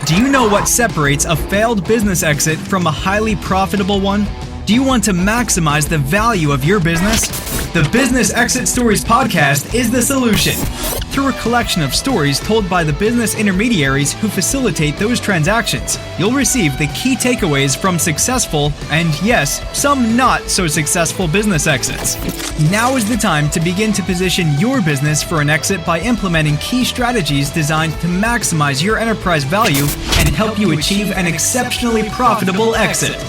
Do you know what separates a failed business exit from a highly profitable one? Do you want to maximize the value of your business? The Business Exit Stories podcast is the solution. Through a collection of stories told by the business intermediaries who facilitate those transactions, you'll receive the key takeaways from successful and, yes, some not so successful business exits. Now is the time to begin to position your business for an exit by implementing key strategies designed to maximize your enterprise value and help you achieve an exceptionally profitable exit.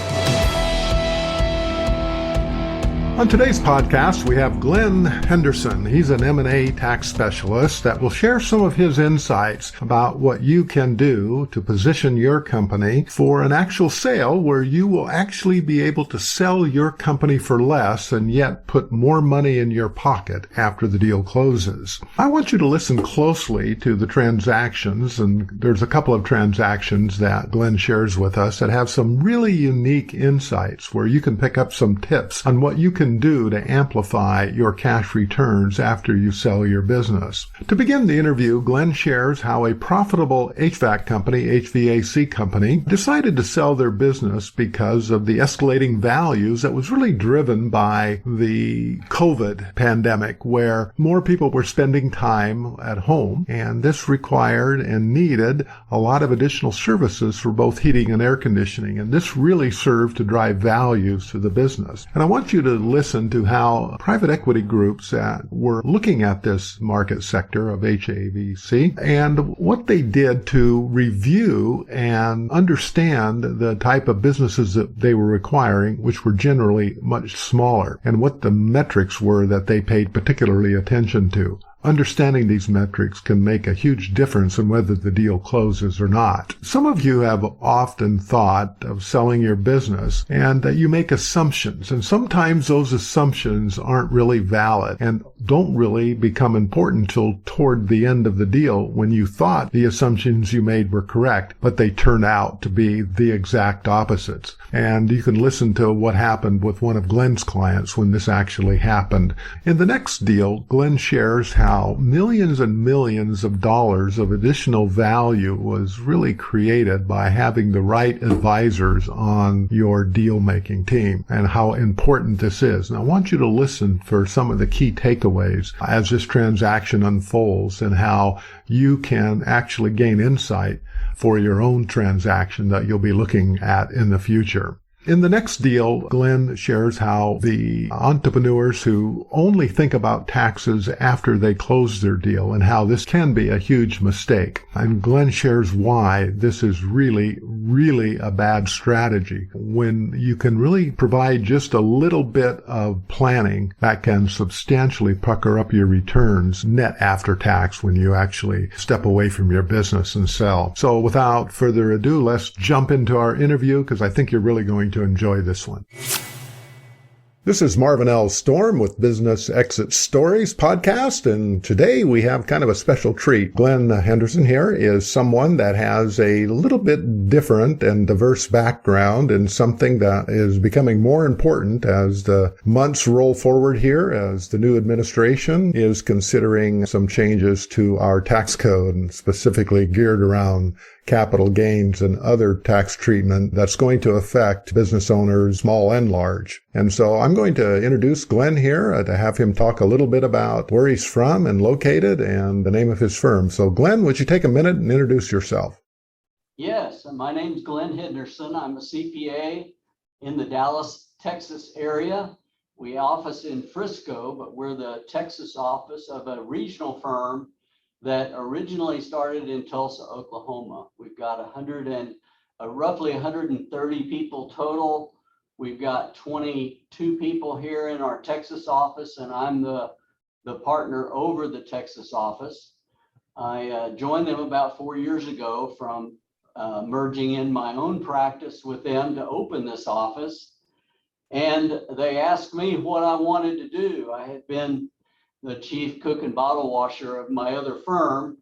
On today's podcast, we have Glenn Henderson. He's an M&A tax specialist that will share some of his insights about what you can do to position your company for an actual sale where you will actually be able to sell your company for less and yet put more money in your pocket after the deal closes. I want you to listen closely to the transactions, and there's a couple of transactions that Glenn shares with us that have some really unique insights where you can pick up some tips on what you can do to amplify your cash returns after you sell your business. To begin the interview, Glenn shares how a profitable HVAC company, HVAC company, decided to sell their business because of the escalating values that was really driven by the COVID pandemic, where more people were spending time at home, and this required and needed a lot of additional services for both heating and air conditioning, and this really served to drive values to the business. And I want you to listen to how private equity groups that were looking at this market sector of HVAC and what they did to review and understand the type of businesses that they were acquiring, which were generally much smaller, and what the metrics were that they paid particularly attention to. Understanding these metrics can make a huge difference in whether the deal closes or not. Some of you have often thought of selling your business and that you make assumptions, and sometimes those assumptions aren't really valid and don't really become important till toward the end of the deal when you thought the assumptions you made were correct, but they turn out to be the exact opposites. And you can listen to what happened with one of Glenn's clients when this actually happened. In the next deal, Glenn shares how millions and millions of dollars of additional value was really created by having the right advisors on your deal-making team and how important this is. And I want you to listen for some of the key takeaways as this transaction unfolds and how you can actually gain insight for your own transaction that you'll be looking at in the future. In the next deal, Glenn shares how the entrepreneurs who only think about taxes after they close their deal and how this can be a huge mistake. And Glenn shares why this is really a bad strategy when you can really provide just a little bit of planning that can substantially pucker up your returns net after tax when you actually step away from your business and sell. So without further ado, let's jump into our interview because I think you're really going to enjoy this one. This is Marvin L. Storm with Business Exit Stories podcast, and today we have kind of a special treat. Glenn Henderson here is someone that has a little bit different and diverse background in something that is becoming more important as the months roll forward here, as the new administration is considering some changes to our tax code, and specifically geared around capital gains and other tax treatment that's going to affect business owners, small and large. And so I'm going to introduce Glenn here to have him talk a little bit about where he's from and located and the name of his firm. So Glenn, would you take a minute and introduce yourself? Yes, my name's Glenn Henderson. I'm a CPA in the Dallas, Texas area. We office in Frisco, but we're the Texas office of a regional firm that originally started in Tulsa, Oklahoma. We've got roughly 130 people total. We've got 22 people here in our Texas office, and I'm the partner over the Texas office. I joined them about 4 years ago from merging in my own practice with them to open this office. And they asked me what I wanted to do. I had been the chief cook and bottle washer of my other firm,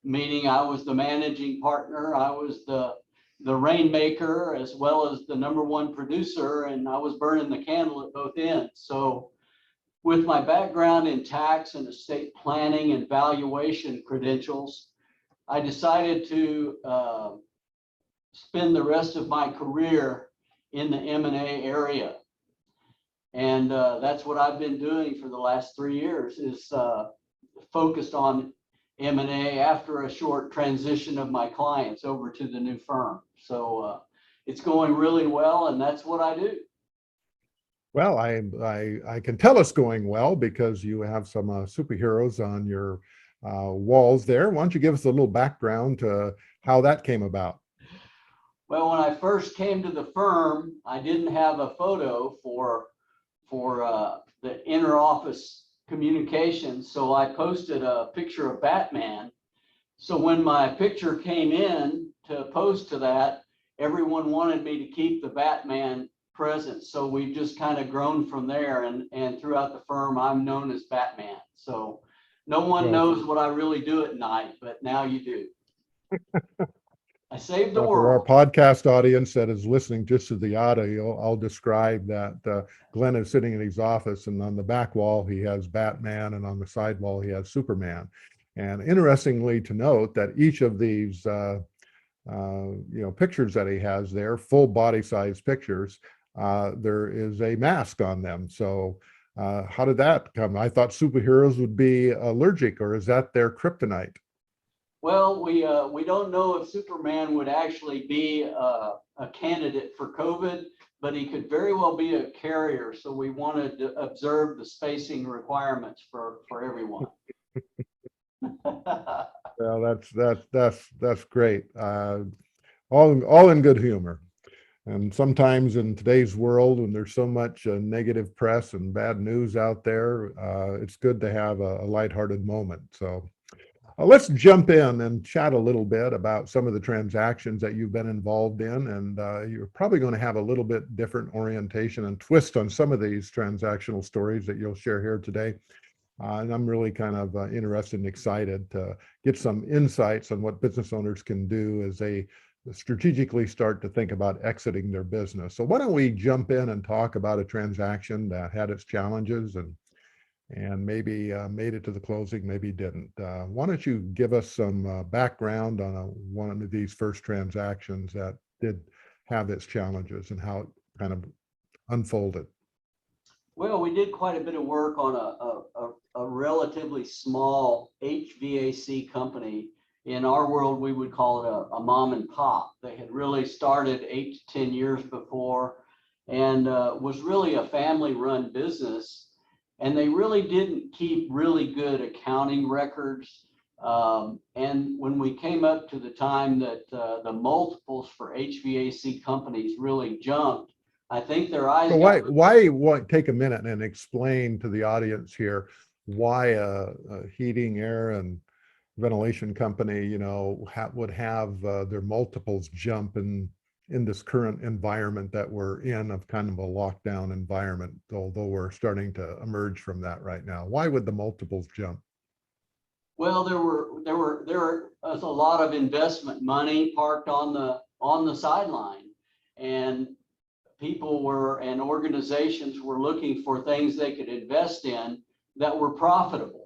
meaning I was the managing partner, I was the rainmaker as well as the number one producer, and I was burning the candle at both ends. So with my background in tax and estate planning and valuation credentials, I decided to spend the rest of my career in the M&A area. And that's what I've been doing for the last 3 years, is focused on M&A after a short transition of my clients over to the new firm. So it's going really well, and that's what I do. Well, I can tell it's going well because you have some superheroes on your walls there. Why don't you give us a little background to how that came about? Well, when I first came to the firm, I didn't have a photo for the inner office communication, so I posted a picture of Batman. So when my picture came in to post to that, everyone wanted me to keep the Batman present. So we've just kind of grown from there, and throughout the firm, I'm known as Batman. So no one knows what I really do at night, but now you do. I saved the Well, for our world. podcast audience that is listening just to the audio, I'll describe that Glenn is sitting in his office, and on the back wall he has Batman, and on the side wall he has Superman. And interestingly to note that each of these pictures that he has there, full body size pictures, there is a mask on them. So how did that come? I thought superheroes would be allergic, or is that their kryptonite? Well, we don't know if Superman would actually be a candidate for COVID, but he could very well be a carrier. So we wanted to observe the spacing requirements for everyone. Well, that's great. All in good humor. And sometimes in today's world, when there's so much negative press and bad news out there, it's good to have a lighthearted moment. So let's jump in and chat a little bit about some of the transactions that you've been involved in. And you're probably going to have a little bit different orientation and twist on some of these transactional stories that you'll share here today. And I'm really kind of interested and excited to get some insights on what business owners can do as they strategically start to think about exiting their business. So why don't we jump in and talk about a transaction that had its challenges and maybe made it to the closing, maybe didn't. Why don't you give us some background on one of these first transactions that did have its challenges and how it kind of unfolded? Well, we did quite a bit of work on a relatively small HVAC company. In our world, we would call it a mom and pop. They had really started 8 to 10 years before, and was really a family-run business. And they really didn't keep really good accounting records. And when we came up to the time that the multiples for HVAC companies really jumped, I think their eyes. So why take a minute and explain to the audience here why a heating, air, and ventilation company, would have their multiples jump in this current environment that we're in, of kind of a lockdown environment, although we're starting to emerge from that right now. Why would the multiples jump? Well, there was a lot of investment money parked on the sideline, and people and organizations were looking for things they could invest in that were profitable.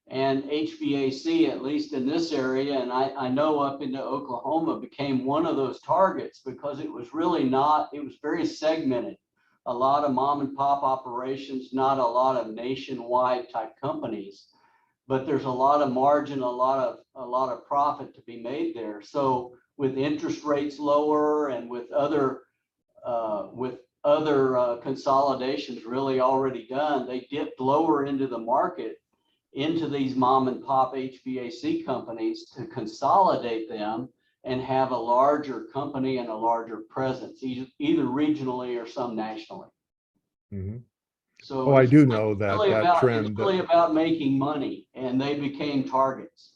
And HVAC, at least in this area, and I know up into Oklahoma, became one of those targets because it was very segmented. A lot of mom and pop operations, not a lot of nationwide type companies, but there's a lot of margin, a lot of profit to be made there. So with interest rates lower and with other consolidations really already done, they dipped lower into the market, into these mom and pop HVAC companies, to consolidate them and have a larger company and a larger presence, either regionally or some nationally. Mm-hmm. So I do know that trend. It's really about making money, and they became targets.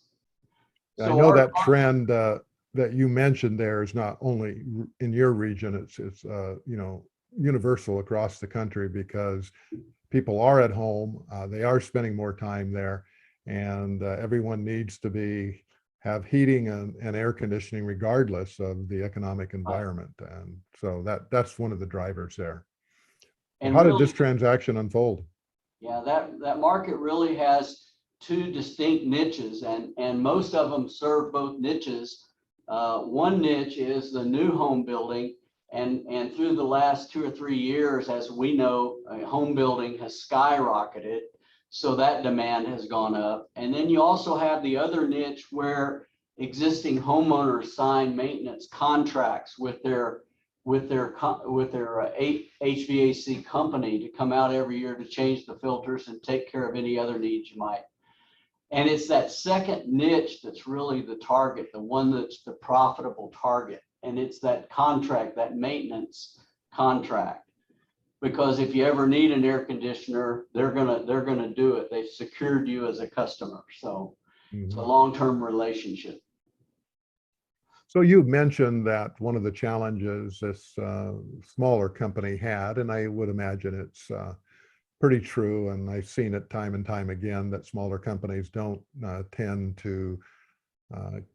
I know that trend that you mentioned there is not only in your region, it's universal across the country, because people are at home, they are spending more time there, and everyone needs to have heating and air conditioning regardless of the economic environment. And so that's one of the drivers there. And how did this transaction unfold? Yeah, that market really has two distinct niches, and most of them serve both niches. One niche is the new home building. And through the last 2 or 3 years, as we know, home building has skyrocketed. So that demand has gone up. And then you also have the other niche where existing homeowners sign maintenance contracts with their HVAC company to come out every year to change the filters and take care of any other needs you might. And it's that second niche that's really the target, the one that's the profitable target. And it's that contract, that maintenance contract. Because if you ever need an air conditioner, they're gonna do it. They've secured you as a customer. So it's a long-term relationship. So you mentioned that one of the challenges this smaller company had, and I would imagine it's pretty true, and I've seen it time and time again, that smaller companies don't tend to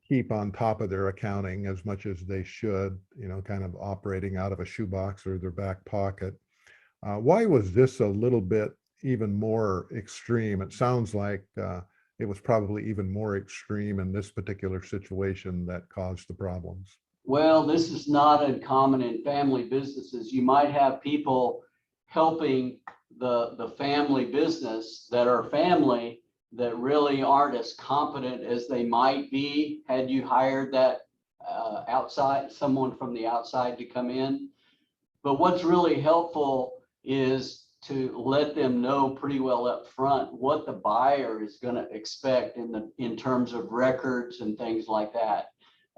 keep on top of their accounting as much as they should, kind of operating out of a shoebox or their back pocket. Why was this a little bit even more extreme? It sounds like it was probably even more extreme in this particular situation that caused the problems. Well, this is not uncommon in family businesses. You might have people helping the family business that are family that really aren't as competent as they might be had you hired that someone from the outside to come in. But what's really helpful is to let them know pretty well up front what the buyer is going to expect in terms of records and things like that.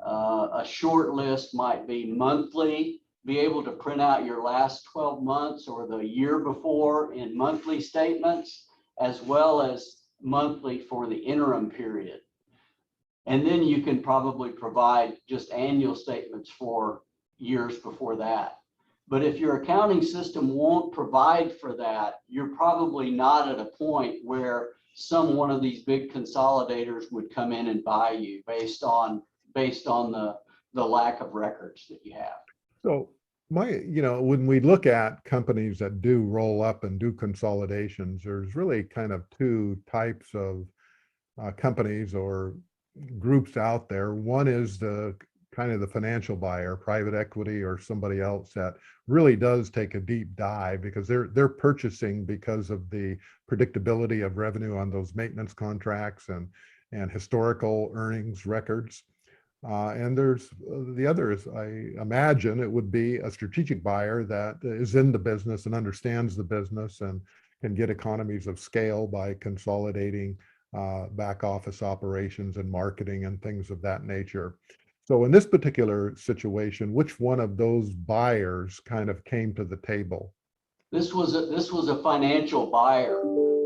A short list might be monthly, be able to print out your last 12 months or the year before in monthly statements, as well as monthly for the interim period. And then you can probably provide just annual statements for years before that. But if your accounting system won't provide for that, you're probably not at a point where one of these big consolidators would come in and buy you based on the lack of records that you have. So when we look at companies that do roll up and do consolidations, there's really kind of two types of companies or groups out there. One is the kind of the financial buyer, private equity or somebody else that really does take a deep dive because they're purchasing because of the predictability of revenue on those maintenance contracts and historical earnings records. And there's the other is, I imagine it would be a strategic buyer that is in the business and understands the business and can get economies of scale by consolidating back office operations and marketing and things of that nature. So in this particular situation, which one of those buyers kind of came to the table? This was a financial buyer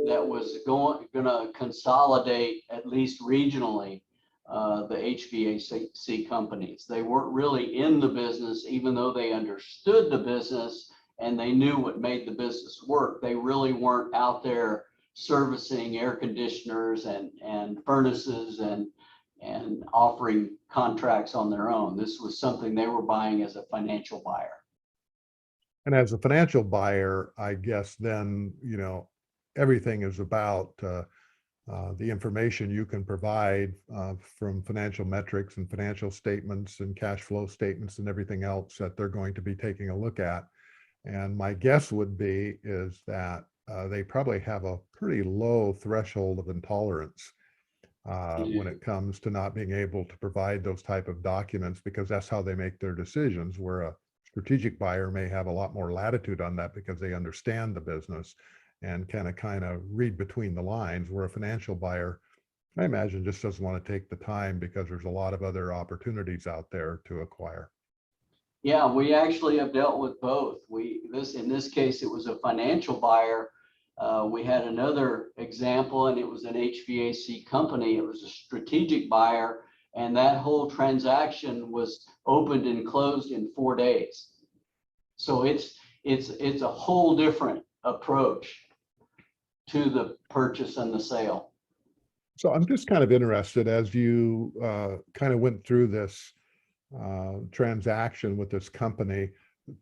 that was going to consolidate, at least regionally, the HVAC companies. They weren't really in the business, even though they understood the business and they knew what made the business work. They really weren't out there servicing air conditioners and furnaces and offering contracts on their own. This was something they were buying as a financial buyer. And as a financial buyer, I guess then, everything is about the information you can provide from financial metrics and financial statements and cash flow statements and everything else that they're going to be taking a look at. And my guess would be is that they probably have a pretty low threshold of intolerance when it comes to not being able to provide those type of documents, because that's how they make their decisions, where a strategic buyer may have a lot more latitude on that because they understand the business and kind of read between the lines, where a financial buyer, I imagine, just doesn't want to take the time because there's a lot of other opportunities out there to acquire. Yeah, we actually have dealt with both. In this case, it was a financial buyer. We had another example, and it was an HVAC company. It was a strategic buyer, and that whole transaction was opened and closed in 4 days. So it's a whole different approach to the purchase and the sale. So I'm just kind of interested, as you kind of went through this transaction with this company,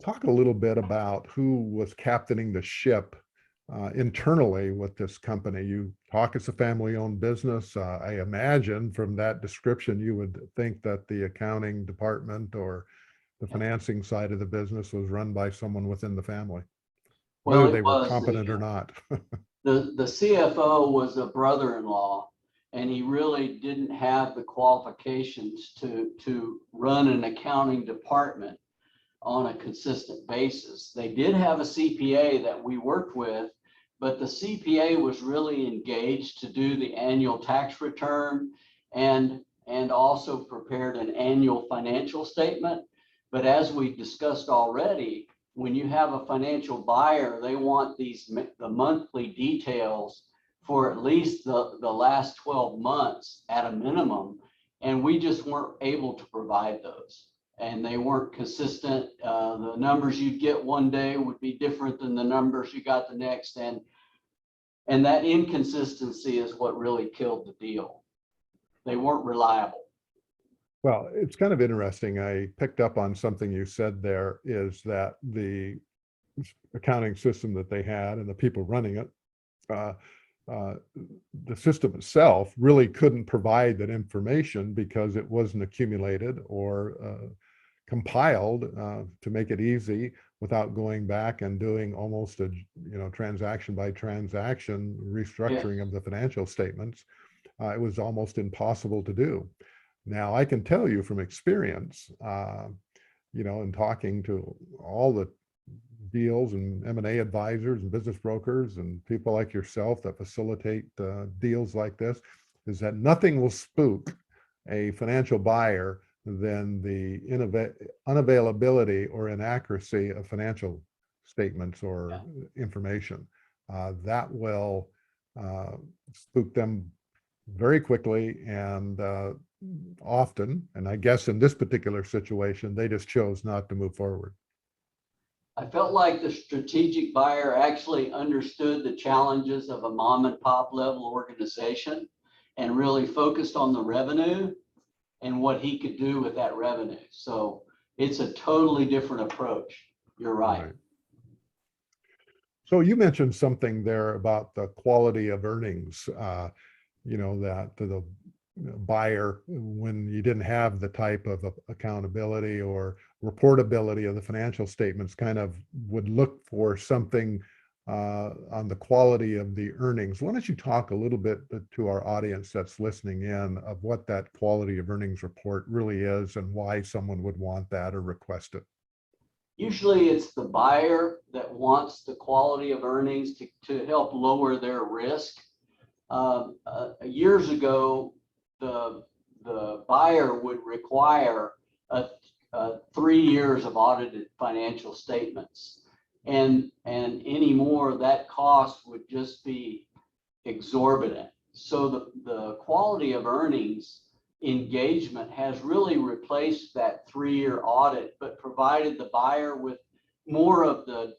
talk a little bit about who was captaining the ship internally with this company? You talk as a family-owned business. I imagine from that description, you would think that the accounting department or the financing side of the business was run by someone within the family, Well, whether it they were was competent or not. the CFO was a brother-in-law, and he really didn't have the qualifications to run an accounting department on a consistent basis. They did have a CPA that we worked with, but the CPA was really engaged to do the annual tax return and also prepared an annual financial statement. But as we discussed already, when you have a financial buyer, they want the monthly details for at least the last 12 months at a minimum. And we just weren't able to provide those. And they weren't consistent. The numbers you'd get one day would be different than the numbers you got the next. And that inconsistency is what really killed the deal. They weren't reliable. Well, it's kind of interesting. I picked up on something you said there, is that the accounting system that they had and the people running it, the system itself really couldn't provide that information because it wasn't accumulated or compiled to make it easy without going back and doing almost a transaction by transaction restructuring of the financial statements. It was almost impossible to do. Now, I can tell you from experience, in talking to all the deals and M&A advisors and business brokers and people like yourself that facilitate deals like this, is that nothing will spook a financial buyer than the unavailability or inaccuracy of financial statements or information. That will spook them very quickly and often. And I guess in this particular situation, they just chose not to move forward. I felt like the strategic buyer actually understood the challenges of a mom and pop level organization and really focused on the revenue and what he could do with that revenue. So it's a totally different approach. You're right. So you mentioned something there about the quality of earnings, that the buyer, when you didn't have the type of accountability or reportability of the financial statements, kind of would look for something on the quality of the earnings. Why don't you talk a little bit to our audience that's listening in of what that quality of earnings report really is and why someone would want that or request it? Usually it's the buyer that wants the quality of earnings to help lower their risk. Years ago, the buyer would require 3 years of audited financial statements. And anymore, that cost would just be exorbitant. So the quality of earnings engagement has really replaced that 3-year audit, but provided the buyer with more of the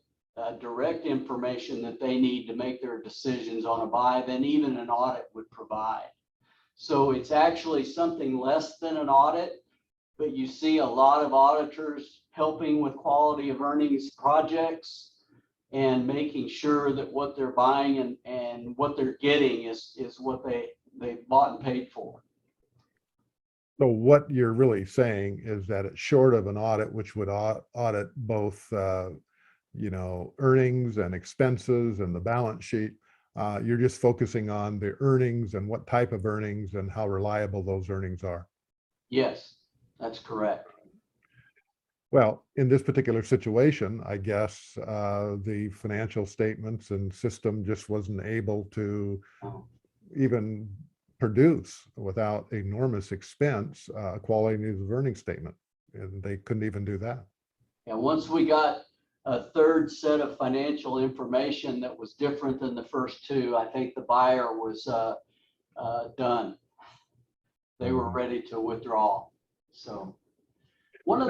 direct information that they need to make their decisions on a buy than even an audit would provide. So it's actually something less than an audit, but you see a lot of auditors helping with quality of earnings projects and making sure that what they're buying and what they're getting is what they bought and paid for. So what you're really saying is that it's short of an audit, which would audit both, earnings and expenses and the balance sheet. You're just focusing on the earnings and what type of earnings and how reliable those earnings are. Yes, that's correct. Well, in this particular situation, I guess the financial statements and system just wasn't able to even produce without enormous expense a quality of earnings statement, and they couldn't even do that. And once we got a third set of financial information that was different than the first two, I think the buyer was done. They were ready to withdraw. So one of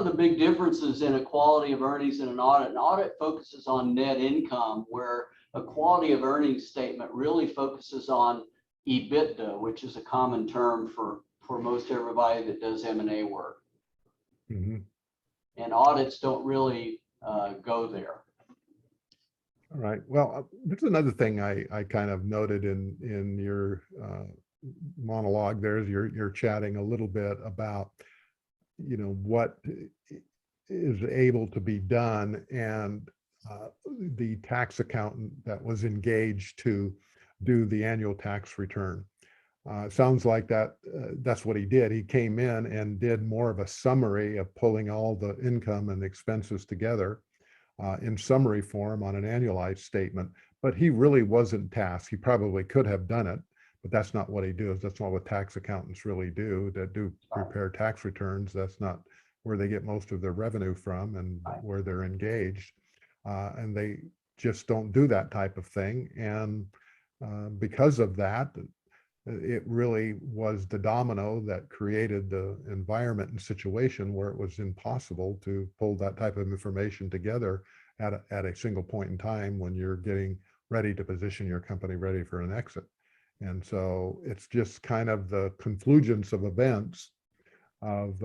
the big differences in a quality of earnings in an audit focuses on net income, where a quality of earnings statement really focuses on EBITDA, which is a common term for most everybody that does M&A work. Mm-hmm. And audits don't really go there. All right. Well, there's another thing I kind of noted in your monologue. There's you're chatting a little bit about, what is able to be done, and the tax accountant that was engaged to do the annual tax return. Sounds like that's what he did. He came in and did more of a summary of pulling all the income and expenses together in summary form on an annualized statement, but he really wasn't tasked. He probably could have done it, but that's not what he does. That's not what tax accountants really do, that do prepare tax returns. That's not where they get most of their revenue from and where they're engaged. And they just don't do that type of thing. And because of that, it really was the domino that created the environment and situation where it was impossible to pull that type of information together at a single point in time when you're getting ready to position your company ready for an exit. And so it's just kind of the confluence of events of,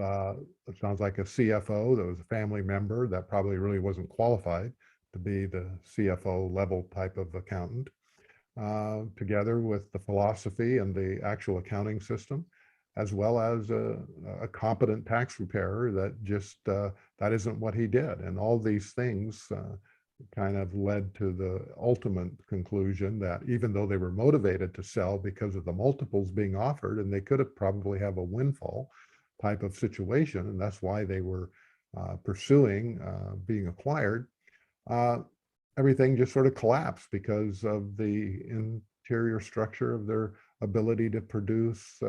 it sounds like a CFO that was a family member that probably really wasn't qualified to be the CFO level type of accountant, together with the philosophy and the actual accounting system, as well as a competent tax preparer that just, that isn't what he did. And all these things kind of led to the ultimate conclusion that even though they were motivated to sell because of the multiples being offered, and they could have probably have a windfall type of situation, and that's why they were pursuing being acquired, everything just sort of collapsed because of the interior structure of their ability to produce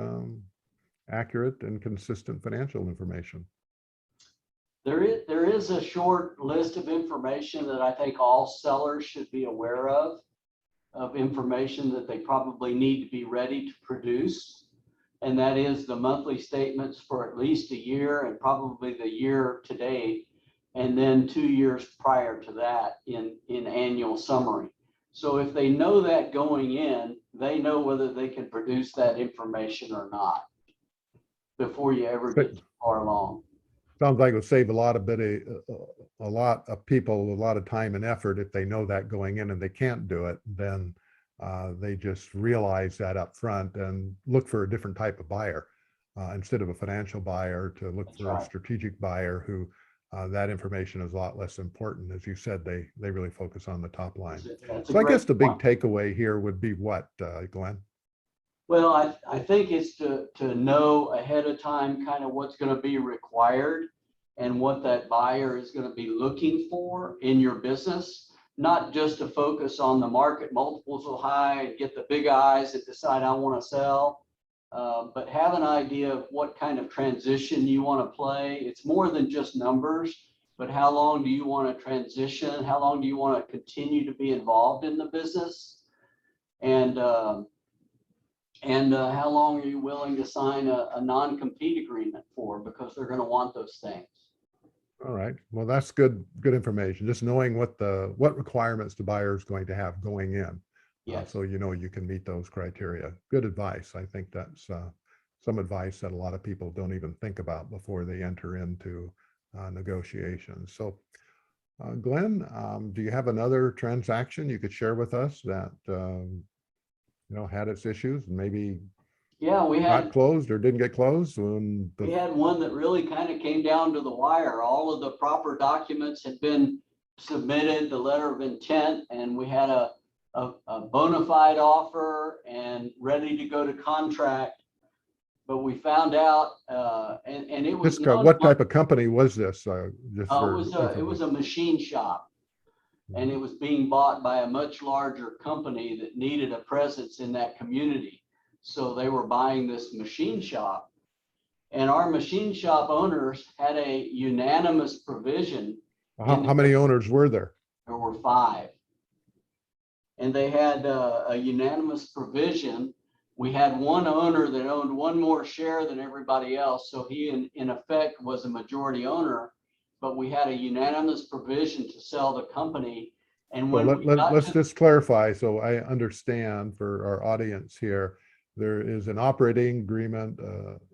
accurate and consistent financial information. There is a short list of information that I think all sellers should be aware of information that they probably need to be ready to produce. And that is the monthly statements for at least a year and probably the year to date, and then 2 years prior to that in annual summary. So if they know that going in, they know whether they can produce that information or not before you ever get too far along. Sounds like it would save a lot of people a lot of time and effort if they know that going in, and they can't do it, then they just realize that up front and look for a different type of buyer, instead of a financial buyer, to look for a strategic buyer who that information is a lot less important. As you said, they really focus on the top line. So I guess the big takeaway here would be what, Glenn? Well, I think it's to know ahead of time kind of what's going to be required and what that buyer is going to be looking for in your business, not just to focus on the market multiples so high and get the big eyes that decide I want to sell, but have an idea of what kind of transition you want to play. It's more than just numbers, but how long do you want to transition? How long do you want to continue to be involved in the business? And how long are you willing to sign a non-compete agreement for? Because they're going to want those things. All right. Well, that's good information. Just knowing what requirements the buyer is going to have going in. Yes. So you can meet those criteria. Good advice. I think that's some advice that a lot of people don't even think about before they enter into negotiations. So, Glenn, do you have another transaction you could share with us that had its issues and maybe we got closed or didn't get closed? We had one that really kind of came down to the wire. All of the proper documents had been submitted, the letter of intent, and we had a bona fide offer and ready to go to contract. But we found out, and it was what type of company was this? It was a machine shop, and it was being bought by a much larger company that needed a presence in that community. So they were buying this machine shop, and our machine shop owners had a unanimous provision. How many owners were there? There were 5. And they had a unanimous provision. We had one owner that owned one more share than everybody else. So he, in effect, was a majority owner, but we had a unanimous provision to sell the company. And when let's just clarify so I understand for our audience here. There is an operating agreement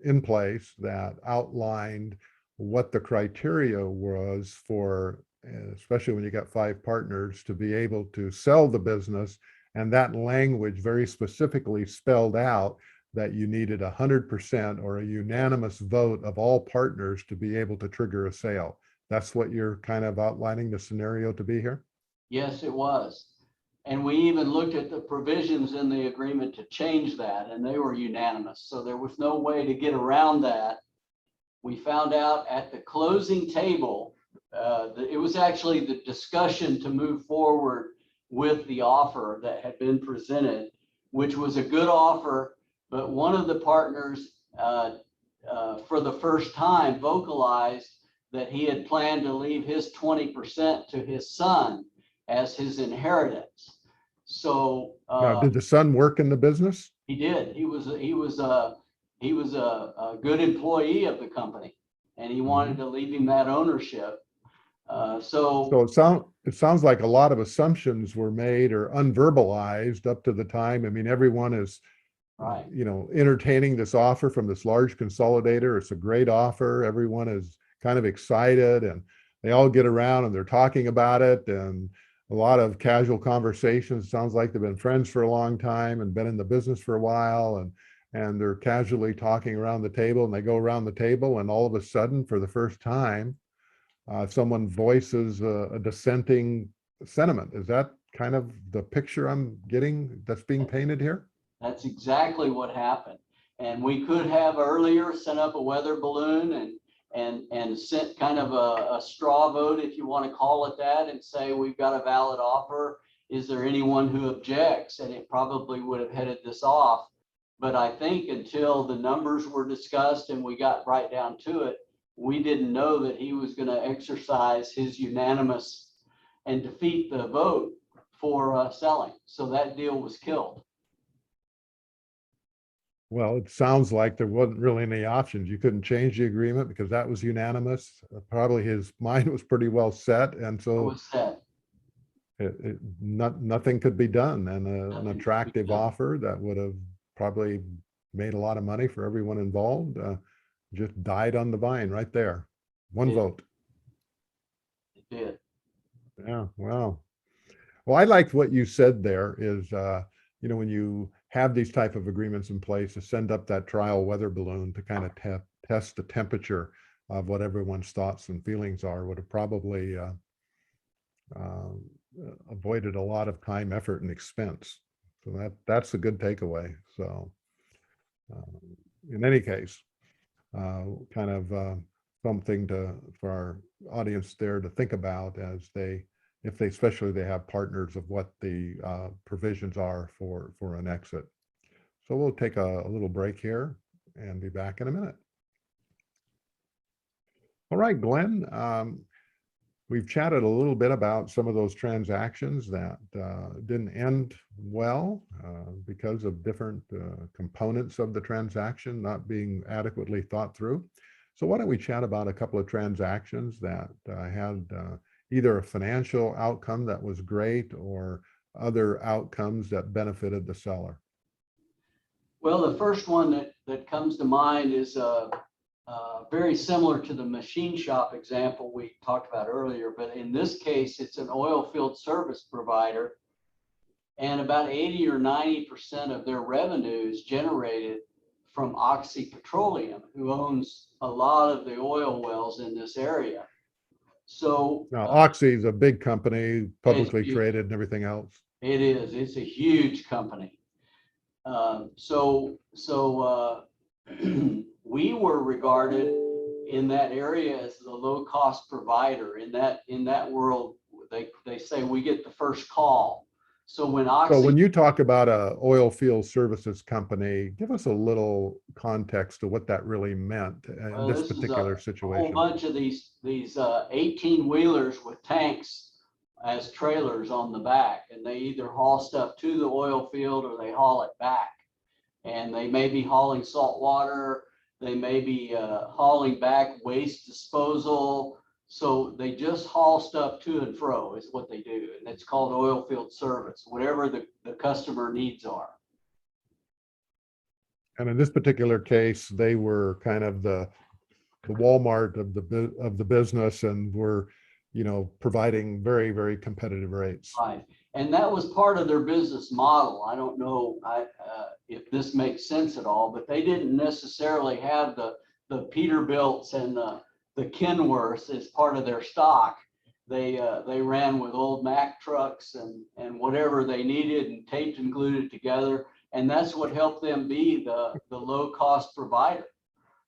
in place that outlined what the criteria was for especially when you got 5 partners, to be able to sell the business, and that language very specifically spelled out that you needed 100% or a unanimous vote of all partners to be able to trigger a sale. That's what you're kind of outlining the scenario to be here? Yes, it was. And we even looked at the provisions in the agreement to change that, and they were unanimous. So there was no way to get around that. We found out at the closing table, it was actually the discussion to move forward with the offer that had been presented, which was a good offer, but one of the partners for the first time vocalized that he had planned to leave his 20% to his son as his inheritance. So Now, did the son work in the business? he did. He was a good employee of the company, and he wanted to leave him that ownership. So it sounds like a lot of assumptions were made or unverbalized up to the time. I mean, everyone is, right. Entertaining this offer from this large consolidator. It's a great offer. Everyone is kind of excited, and they all get around and they're talking about it, and a lot of casual conversations. Sounds like they've been friends for a long time and been in the business for a while, and they're casually talking around the table, and they go around the table, and all of a sudden, for the first time, someone voices a dissenting sentiment. Is that kind of the picture I'm getting that's being painted here? That's exactly what happened. And we could have earlier sent up a weather balloon and sent kind of a straw vote, if you want to call it that, and say, we've got a valid offer. Is there anyone who objects? And it probably would have headed this off. But I think until the numbers were discussed and we got right down to it, we didn't know that he was going to exercise his unanimous and defeat the vote for selling. So that deal was killed. Well, it sounds like there wasn't really any options. You couldn't change the agreement because that was unanimous. Probably his mind was pretty well set, and It so was set. nothing could be done. And an Nothing could be attractive done. offer that would have probably made a lot of money for everyone involved just died on the vine right there. One vote. It did. Yeah, wow. Well, I liked what you said there is, when you have these type of agreements in place, to send up that trial weather balloon to kind of test the temperature of what everyone's thoughts and feelings are, would have probably avoided a lot of time, effort, and expense. So that's a good takeaway. So in any case, kind of something for our audience there to think about as especially they have partners, of what the provisions are for an exit. So we'll take a little break here and be back in a minute. All right, Glenn, we've chatted a little bit about some of those transactions that didn't end well because of different components of the transaction not being adequately thought through. So why don't we chat about a couple of transactions that had either a financial outcome that was great or other outcomes that benefited the seller? Well, the first one that comes to mind is very similar to the machine shop example we talked about earlier, but in this case, it's an oil field service provider, and about 80 or 90% of their revenue is generated from Oxy Petroleum, who owns a lot of the oil wells in this area. So now, Oxy is a big company, publicly traded and everything else. It is. It's a huge company. We were regarded in that area as the low-cost provider. In that world, they say we get the first call. So when you talk about a oil field services company, give us a little context to what that really meant in this particular situation. A whole bunch of these 18-wheelers with tanks as trailers on the back, and they either haul stuff to the oil field or they haul it back. And they may be hauling salt water, they may be hauling back waste disposal. So they just haul stuff to and fro is what they do. And it's called oil field service, whatever the customer needs are. And in this particular case, they were kind of the Walmart of the business, and were, providing very, very competitive rates. Right. And that was part of their business model. I don't know if this makes sense at all, but they didn't necessarily have the Peterbilts and the Kenworths as part of their stock. They ran with old Mack trucks and whatever they needed and taped and glued it together. And that's what helped them be the low cost provider.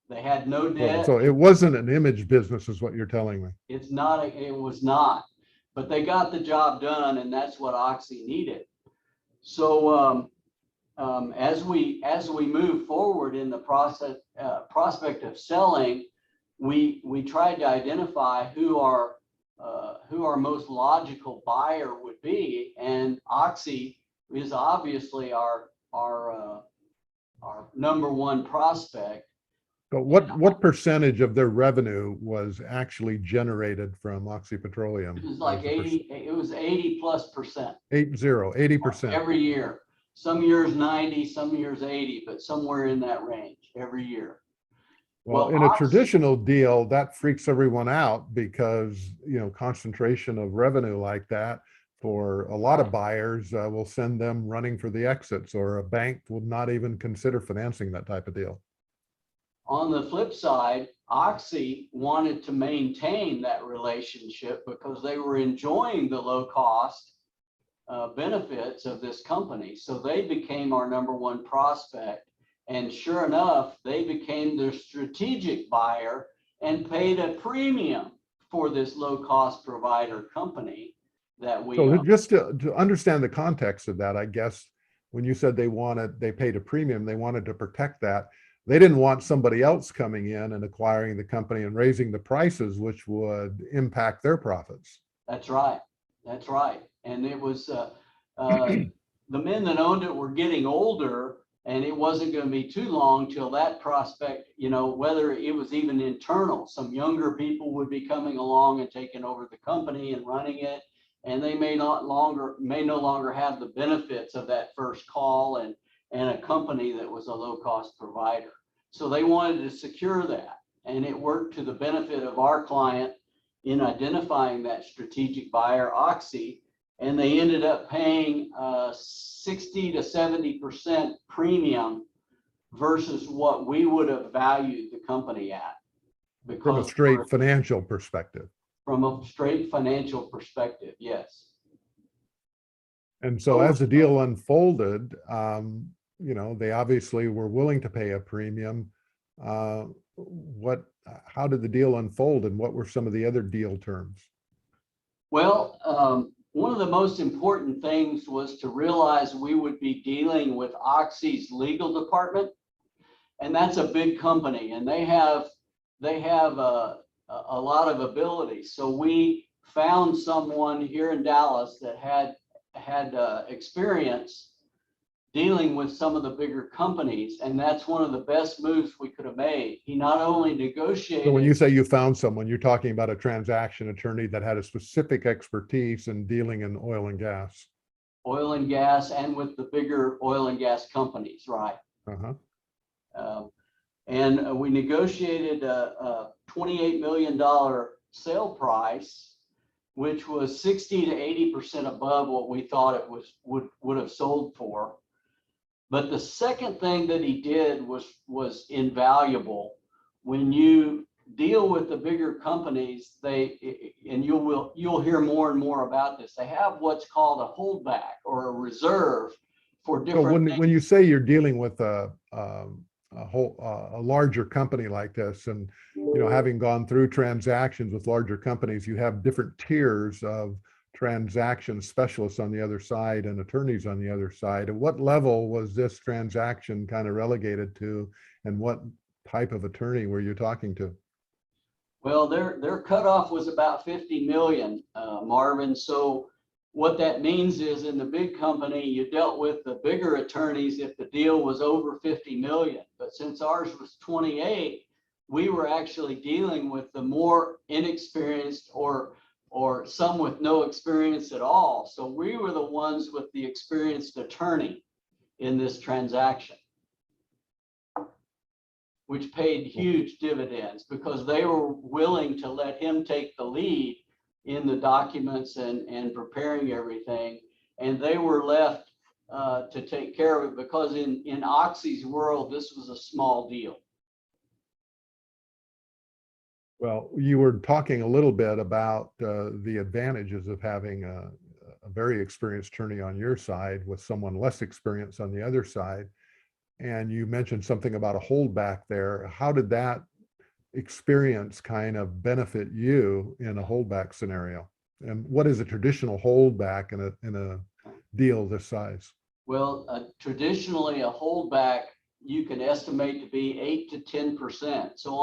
They had no debt. So it wasn't an image business is what you're telling me. It was not. But they got the job done, and that's what Oxy needed. So as we move forward in the prospect of selling, we tried to identify who our most logical buyer would be, and Oxy is obviously our number one prospect. But what percentage of their revenue was actually generated from Oxy Petroleum? It was like 80, it was 80+%. 80%. Every year. Some years 90, some years 80, but somewhere in that range every year. Well, in a traditional deal, that freaks everyone out because, concentration of revenue like that for a lot of buyers will send them running for the exits, or a bank will not even consider financing that type of deal. On the flip side, Oxy wanted to maintain that relationship because they were enjoying the low cost benefits of this company. So they became our number one prospect. And sure enough, they became their strategic buyer and paid a premium for this low cost provider company that we. So just to understand the context of that, I guess, when you said they paid a premium, they wanted to protect that. They didn't want somebody else coming in and acquiring the company and raising the prices, which would impact their profits. That's right. That's right. And it was the men that owned it were getting older, and it wasn't going to be too long till that prospect, whether it was even internal, some younger people would be coming along and taking over the company and running it, and they may no longer have the benefits of that first call and a company that was a low cost provider. So they wanted to secure that, and it worked to the benefit of our client in identifying that strategic buyer, Oxy, and they ended up paying 60 to 70% premium versus what we would have valued the company at. From a straight financial perspective. From a straight financial perspective, yes. And so as the deal unfolded, they obviously were willing to pay a premium. How did the deal unfold, and what were some of the other deal terms? Well, one of the most important things was to realize we would be dealing with Oxy's legal department, and that's a big company, and they have a lot of ability. So we found someone here in Dallas that had experience dealing with some of the bigger companies, and that's one of the best moves we could have made. He not only negotiated. So when you say you found someone, you're talking about a transaction attorney that had a specific expertise in dealing in oil and gas. Oil and gas, and with the bigger oil and gas companies, right? And we negotiated a $28 million sale price, which was 60 to 80% above what we thought it would have sold for. But the second thing that he did was invaluable. When you deal with the bigger companies, and you'll hear more and more about this, they have what's called a holdback or a reserve for different. So when you say you're dealing with a larger company like this, and having gone through transactions with larger companies, you have different tiers of transaction specialists on the other side and attorneys on the other side. At what level was this transaction kind of relegated to, and what type of attorney were you talking to? Well, their cutoff was about 50 million, Marvin. So what that means is, in the big company, you dealt with the bigger attorneys if the deal was over 50 million. But since ours was 28, we were actually dealing with the more inexperienced or some with no experience at all. So we were the ones with the experienced attorney in this transaction, which paid huge dividends because they were willing to let him take the lead in the documents and preparing everything. And they were left to take care of it because in Oxy's world, this was a small deal. Well, you were talking a little bit about the advantages of having a very experienced attorney on your side with someone less experienced on the other side. And you mentioned something about a holdback there. How did that experience kind of benefit you in a holdback scenario? And what is a traditional holdback in a deal this size? Well, traditionally a holdback you can estimate to be 8 to 10%. So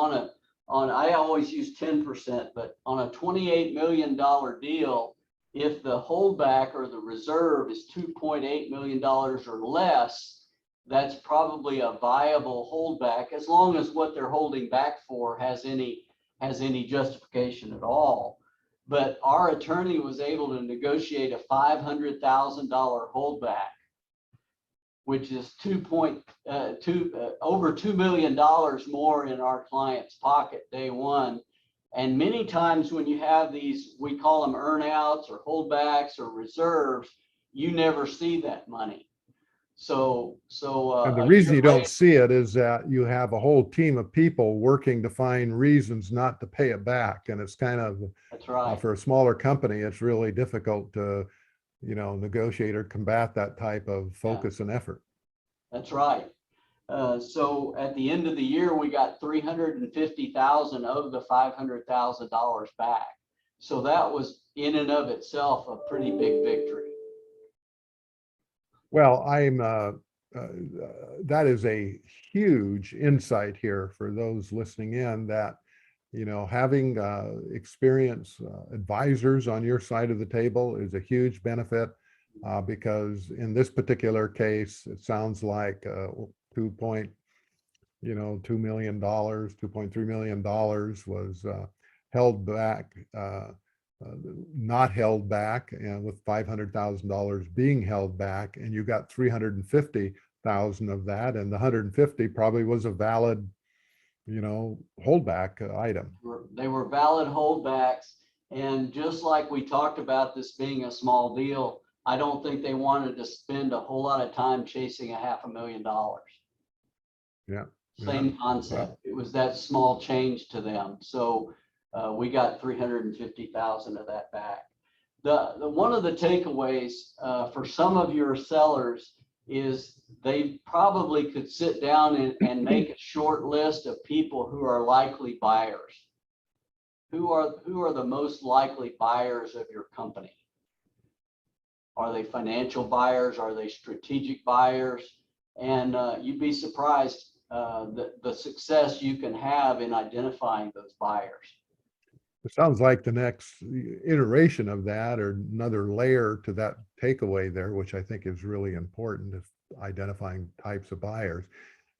I always use 10%, but on a $28 million deal, if the holdback or the reserve is $2.8 million or less, that's probably a viable holdback as long as what they're holding back for has any justification at all. But our attorney was able to negotiate a $500,000 holdback, which is over $2 million more in our client's pocket day one. And many times when you have these, we call them earnouts or holdbacks or reserves, you never see that money. And the reason you don't see it is that you have a whole team of people working to find reasons not to pay it back. And it's kind of, that's right. For a smaller company, it's really difficult to, negotiate or combat that type of focus and effort. That's right. So at the end of the year, we got $350,000 of the $500,000 back. So that was in and of itself a pretty big victory. Well, that is a huge insight here for those listening in that, having experienced advisors on your side of the table is a huge benefit because in this particular case, it sounds like $2.3 million was held back, not held back, and with $500,000 being held back, and you got $350,000 of that, and the 150 probably was a valid, holdback item. They were valid holdbacks, and just like we talked about this being a small deal, I don't think they wanted to spend a whole lot of time chasing $500,000. Yeah. Same concept. It was that small change to them. So we got $350,000 of that back. One of the takeaways for some of your sellers is they probably could sit down and make a short list of people who are likely buyers. Who are the most likely buyers of your company? Are they financial buyers? Are they strategic buyers? And you'd be surprised the success you can have in identifying those buyers. It sounds like the next iteration of that, or another layer to that takeaway there, which I think is really important, is identifying types of buyers,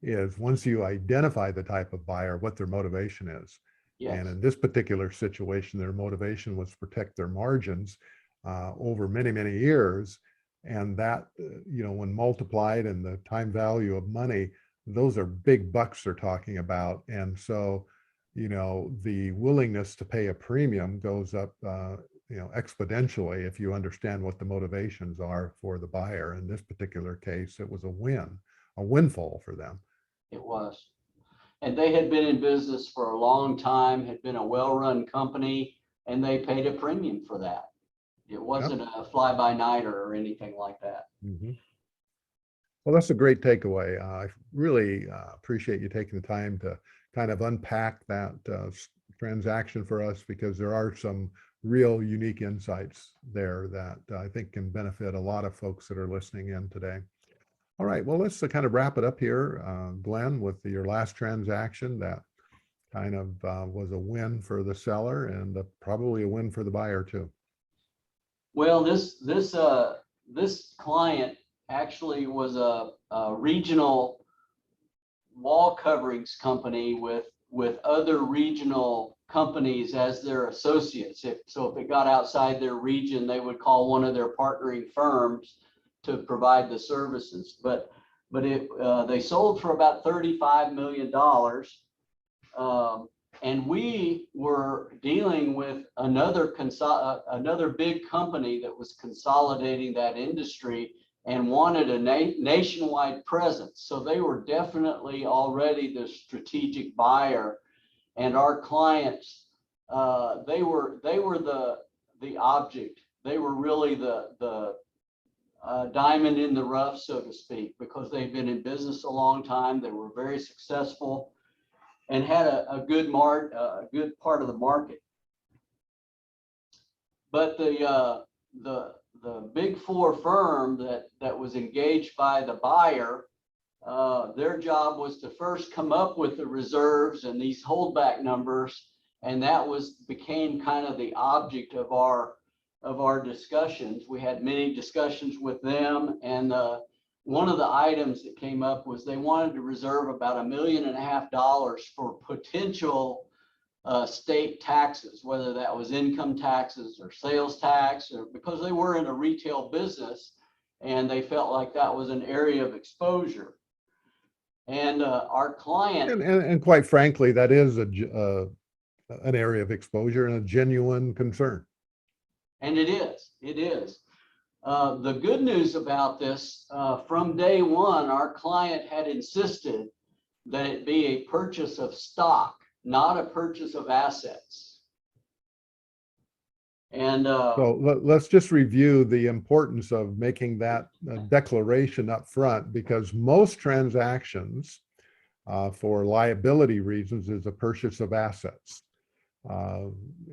is once you identify the type of buyer, what their motivation is. Yes. And in this particular situation, their motivation was to protect their margins over many, many years. And that, when multiplied and the time value of money, those are big bucks they're talking about. And so, the willingness to pay a premium goes up, exponentially if you understand what the motivations are for the buyer. In this particular case, it was a windfall for them. It was. And they had been in business for a long time, had been a well-run company, and they paid a premium for that. It wasn't a fly-by-nighter or anything like that. Mm-hmm. Well, that's a great takeaway. I really appreciate you taking the time to kind of unpack that transaction for us, because there are some real unique insights there that I think can benefit a lot of folks that are listening in today. All right, well, let's kind of wrap it up here, Glenn, with your last transaction that kind of was a win for the seller and probably a win for the buyer too. Well, this client actually was a regional wall coverings company with other regional companies as their associates. If it got outside their region, they would call one of their partnering firms to provide the services. But they sold for about $35 million. And we were dealing with another big company that was consolidating that industry and wanted a nationwide presence. So they were definitely already the strategic buyer, and our clients, they were the object. They were really the diamond in the rough, so to speak, because they've been in business a long time. They were very successful and had a good part of the market. But the big four firm that was engaged by the buyer, their job was to first come up with the reserves and these holdback numbers, and that became kind of the object of our discussions. We had many discussions with them, and one of the items that came up was they wanted to reserve about $1.5 million for potential state taxes, whether that was income taxes or sales tax, or because they were in a retail business and they felt like that was an area of exposure. And our client, and quite frankly, that is an area of exposure and a genuine concern. and it is. The good news about this, from day one, our client had insisted that it be a purchase of stock, not a purchase of assets. And so let's just review the importance of making that declaration up front, because most transactions for liability reasons is a purchase of assets.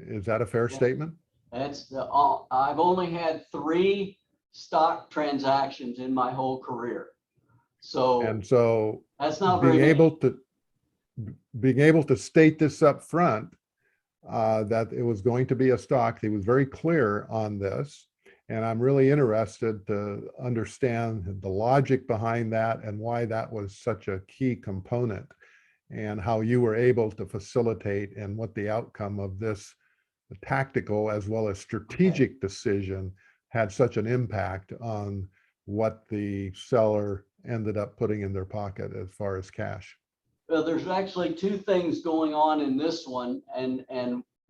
Is that a fair statement? I've only had 3 stock transactions in my whole career. So that's not very being able to state this up front, that it was going to be a stock. He was very clear on this, and I'm really interested to understand the logic behind that and why that was such a key component, and how you were able to facilitate and what the outcome of this tactical as well as strategic decision had such an impact on what the seller ended up putting in their pocket as far as cash. Well, there's actually 2 things going on in this one, and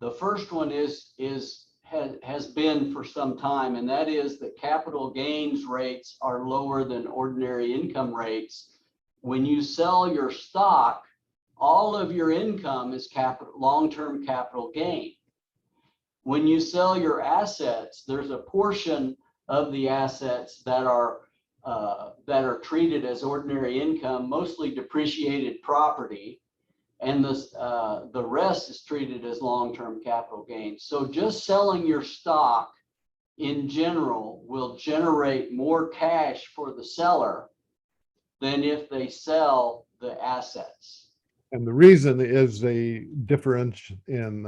the first one has been for some time, and that is that capital gains rates are lower than ordinary income rates. When you sell your stock, all of your income is long-term capital gain. When you sell your assets, there's a portion of the assets that are treated as ordinary income, mostly depreciated property, and the rest is treated as long-term capital gains. So just selling your stock in general will generate more cash for the seller than if they sell the assets. And the reason is the difference in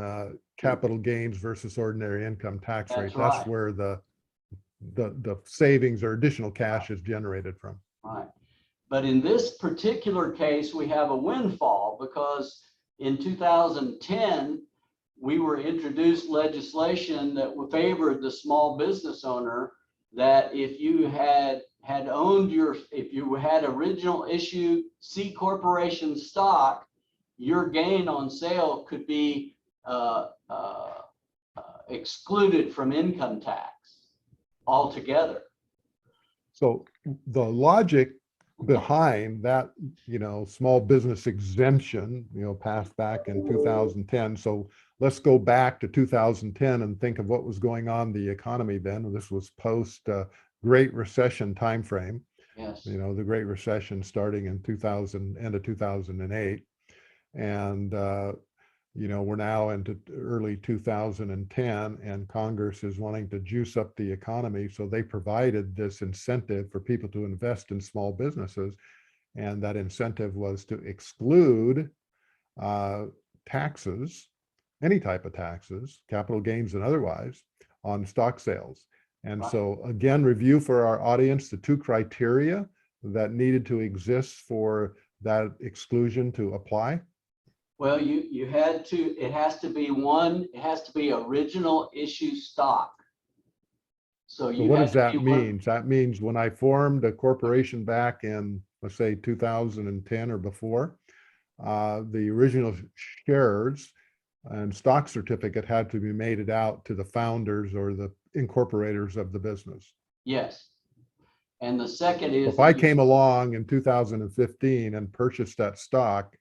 capital gains versus ordinary income tax rate. That's where the savings or additional cash is generated from. Right. But in this particular case, we have a windfall, because in 2010, we were introduced legislation that favored the small business owner, that if you had original issue C corporation stock, your gain on sale could be excluded from income tax altogether. So the logic behind that, small business exemption, passed back in 2010. So let's go back to 2010 and think of what was going on in the economy then. This was post Great Recession timeframe. Yes. The Great Recession starting in end of 2008. And we're now into early 2010, and Congress is wanting to juice up the economy. So they provided this incentive for people to invest in small businesses. And that incentive was to exclude taxes, any type of taxes, capital gains and otherwise, on stock sales. And so again, review for our audience the 2 criteria that needed to exist for that exclusion to apply. Well, it has to be original issue stock. So what does that mean? That means when I formed a corporation back in, let's say 2010 or before, the original shares and stock certificate had to be mated out to the founders or the incorporators of the business. Yes. And the second is If I came along in 2015 and purchased that stock,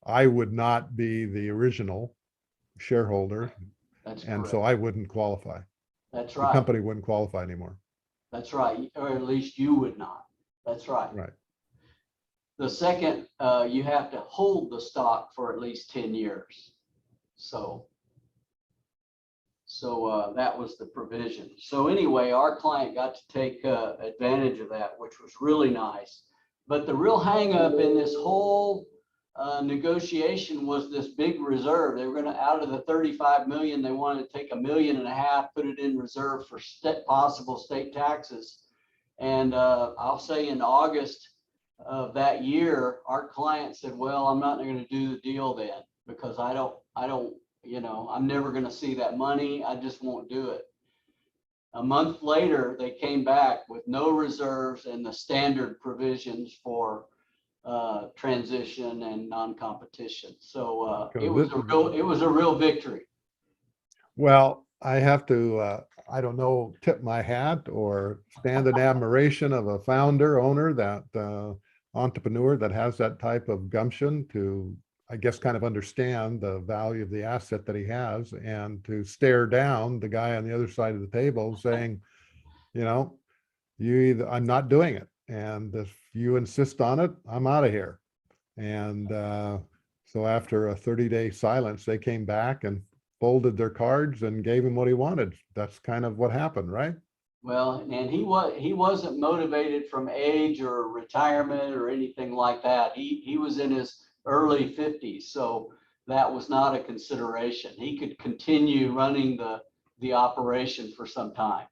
I would not be the original shareholder. That's and correct. so I wouldn't qualify. That's The right. company wouldn't qualify anymore. That's right. Or at least you would not. That's right. Right. The second, you have to hold the stock for at least 10 years. So that was the provision. So anyway, our client got to take advantage of that, which was really nice. But the real hang up in this whole negotiation was this big reserve. They were going to, out of the 35 million, they wanted to take $1.5 million, put it in reserve for possible state taxes. And I'll say in August of that year, our client said, well, I'm not going to do the deal then, because I don't, I'm never going to see that money. I just won't do it. A month later, they came back with no reserves and the standard provisions for transition and non-competition. So it was a real victory. Well, I have to, I don't know, tip my hat or stand in admiration of a founder, owner, that entrepreneur that has that type of gumption to, I guess, kind of understand the value of the asset that he has, and to stare down the guy on the other side of the table saying, I'm not doing it. And if you insist on it, I'm out of here. And so after a 30-day silence, they came back and folded their cards and gave him what he wanted. That's kind of what happened, right? Well, and he wasn't motivated from age or retirement or anything like that. He was in his early 50s, so that was not a consideration. He could continue running the operation for some time.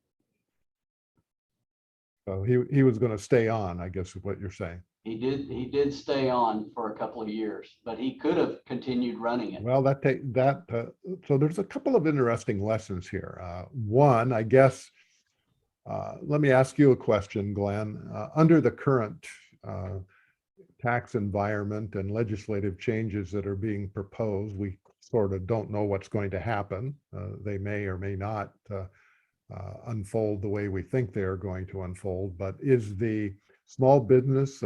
So he was going to stay on, I guess is what you're saying. He did stay on for a couple of years, but he could have continued running it. Well, so there's a couple of interesting lessons here. One, I guess, let me ask you a question, Glenn. Under the current tax environment and legislative changes that are being proposed, we sort of don't know what's going to happen. They may or may not unfold the way we think they're going to unfold, but is the small business,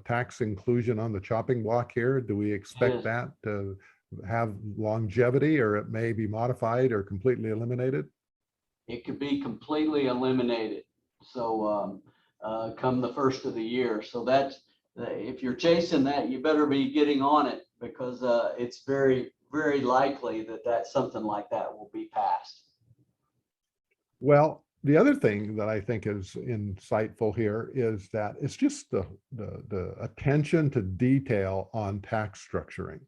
tax inclusion on the chopping block here? Do we expect that to have longevity, or it may be modified or completely eliminated? It could be completely eliminated. So come the first of the year. So that's, if you're chasing that, you better be getting on it, because it's very, very likely that something like that will be passed. Well, the other thing that I think is insightful here is that it's just the attention to detail on tax structuring.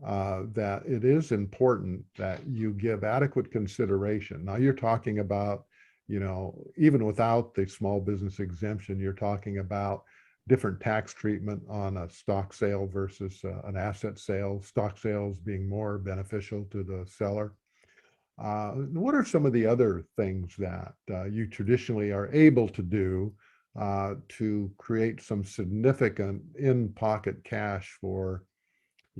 That it is important that you give adequate consideration. Now you're talking about, even without the small business exemption, you're talking about different tax treatment on a stock sale versus an asset sale, stock sales being more beneficial to the seller. What are some of the other things that you traditionally are able to do to create some significant in-pocket cash for,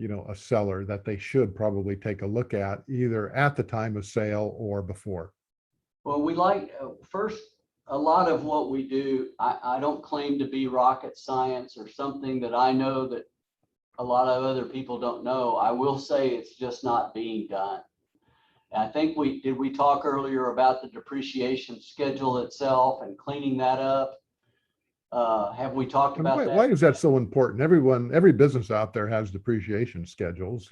a seller that they should probably take a look at either at the time of sale or before? Well, we like, first, a lot of what we do, I don't claim to be rocket science or something that I know that a lot of other people don't know. I will say it's just not being done. And I think we talk earlier about the depreciation schedule itself and cleaning that up. Have we talked about that? Why is that so important? Every business out there has depreciation schedules,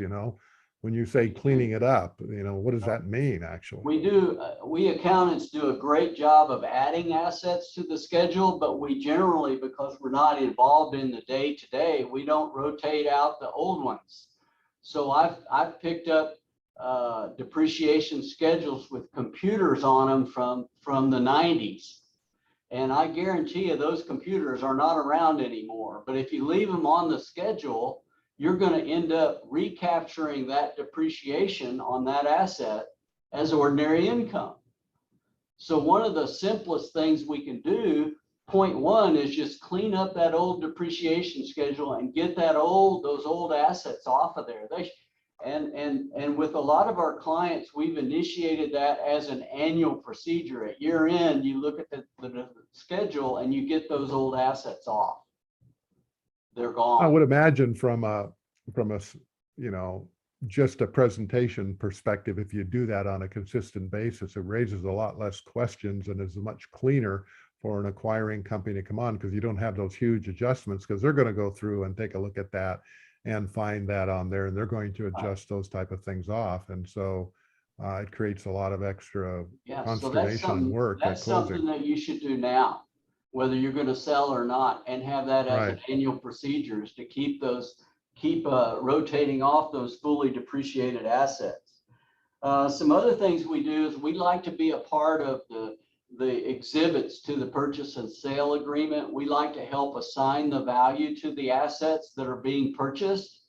When you say cleaning it up, what does that mean actually? We do. We accountants do a great job of adding assets to the schedule, but we generally, because we're not involved in the day-to-day, we don't rotate out the old ones. So I've picked up depreciation schedules with computers on them from the 90s. And I guarantee you those computers are not around anymore. But if you leave them on the schedule, you're going to end up recapturing that depreciation on that asset as ordinary income. So one of the simplest things we can do, point one, is just clean up that old depreciation schedule and get those old assets off of there. and with a lot of our clients, we've initiated that as an annual procedure. At year end, you look at the schedule and you get those old assets off. They're gone. I would imagine from a, you know, just a presentation perspective, if you do that on a consistent basis, it raises a lot less questions and is much cleaner for an acquiring company to come on, because you don't have those huge adjustments, because they're going to go through and take a look at that and find that on there, and they're going to adjust those type of things off. And so it creates a lot of extra consternation and work at That's something closing. that you should do now, whether you're going to sell or not, and have that as an annual procedures to keep rotating off those fully depreciated assets. Some other things we do is we like to be a part of the exhibits to the purchase and sale agreement. We like to help assign the value to the assets that are being purchased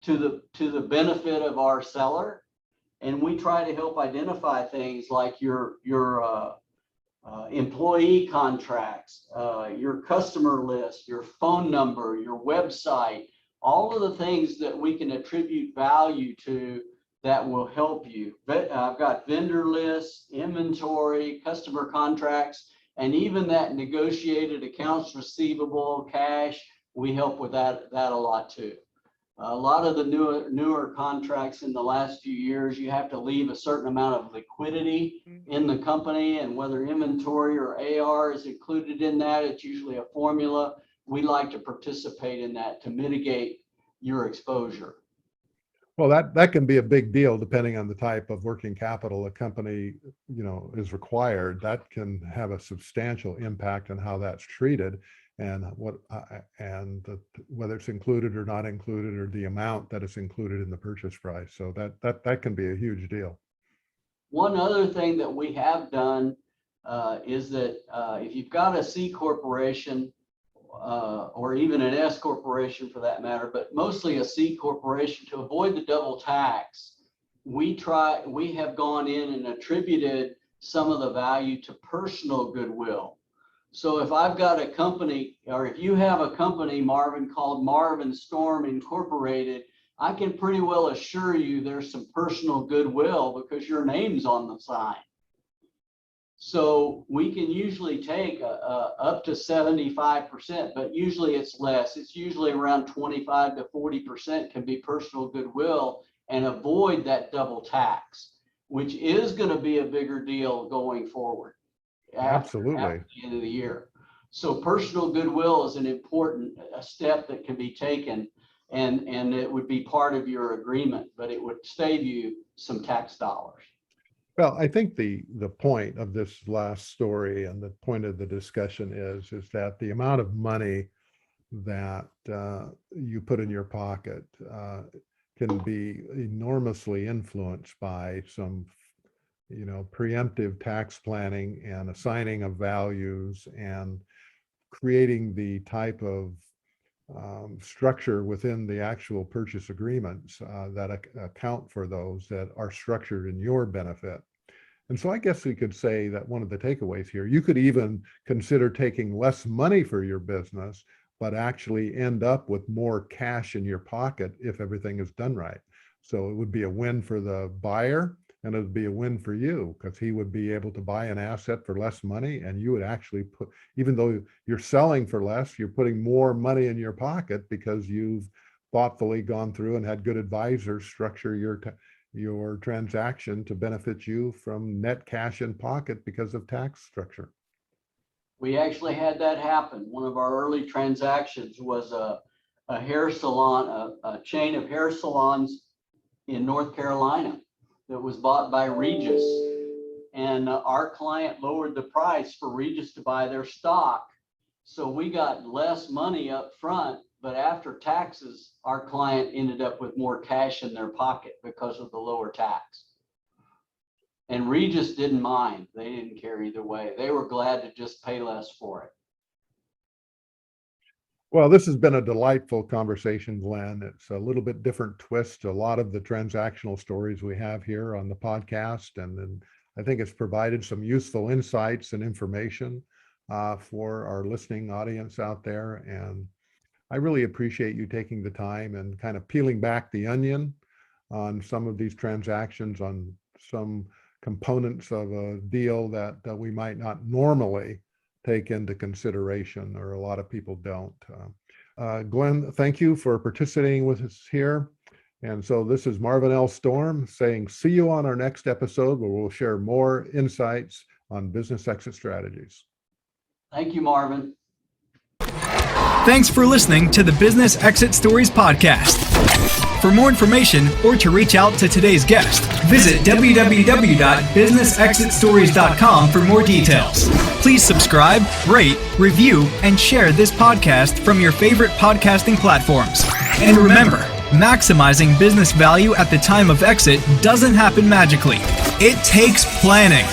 to the benefit of our seller. And we try to help identify things like your employee contracts, your customer list, your phone number, your website, all of the things that we can attribute value to that will help you. But I've got vendor lists, inventory, customer contracts, and even that negotiated accounts receivable, cash. We help with that a lot too. A lot of the newer contracts in the last few years, you have to leave a certain amount of liquidity in the company, and whether inventory or AR is included in that, it's usually a formula. We like to participate in that to mitigate your exposure. Well, that can be a big deal depending on the type of working capital a company, you know, is required. That can have a substantial impact on how that's treated, and whether it's included or not included, or the amount that is included in the purchase price. So that can be a huge deal. One other thing that we have done is that if you've got a C corporation, or even an S corporation for that matter, but mostly a C corporation, to avoid the double tax, we have gone in and attributed some of the value to personal goodwill. So if I've got a company, or if you have a company, Marvin, called Marvin Storm Incorporated, I can pretty well assure you there's some personal goodwill because your name's on the sign. So we can usually take up to 75%, but usually it's less. It's usually around 25 to 40% can be personal goodwill, and avoid that double tax, which is going to be a bigger deal going forward. Absolutely. After the end of the year. So personal goodwill is an important step that can be taken, and it would be part of your agreement, but it would save you some tax dollars. Well, I think the point of this last story and the point of the discussion is that the amount of money that you put in your pocket can be enormously influenced by some, you know, preemptive tax planning and assigning of values and creating the type of structure within the actual purchase agreements that account for those that are structured in your benefit. And so I guess we could say that one of the takeaways here, you could even consider taking less money for your business, but actually end up with more cash in your pocket if everything is done right. So it would be a win for the buyer, and it would be a win for you, because he would be able to buy an asset for less money, and you would actually put, even though you're selling for less, you're putting more money in your pocket because you've thoughtfully gone through and had good advisors structure your transaction to benefit you from net cash in pocket because of tax structure. We actually had that happen. One of our early transactions was a hair salon, a chain of hair salons in North Carolina that was bought by Regis. And our client lowered the price for Regis to buy their stock. So we got less money up front, but after taxes, our client ended up with more cash in their pocket because of the lower tax. And Regis didn't mind. They didn't care either way. They were glad to just pay less for it. Well, this has been a delightful conversation, Glenn. It's a little bit different twist to a lot of the transactional stories we have here on the podcast. And then I think it's provided some useful insights and information for our listening audience out there. And I really appreciate you taking the time and kind of peeling back the onion on some of these transactions, on some components of a deal that we might not normally take into consideration, or a lot of people don't. Glenn, thank you for participating with us here. And so this is Marvin L. Storm saying, see you on our next episode where we'll share more insights on business exit strategies. Thank you, Marvin. Thanks for listening to the Business Exit Stories podcast. For more information or to reach out to today's guest, visit www.businessexitstories.com for more details. Please subscribe, rate, review, and share this podcast from your favorite podcasting platforms. And remember, maximizing business value at the time of exit doesn't happen magically. It takes planning.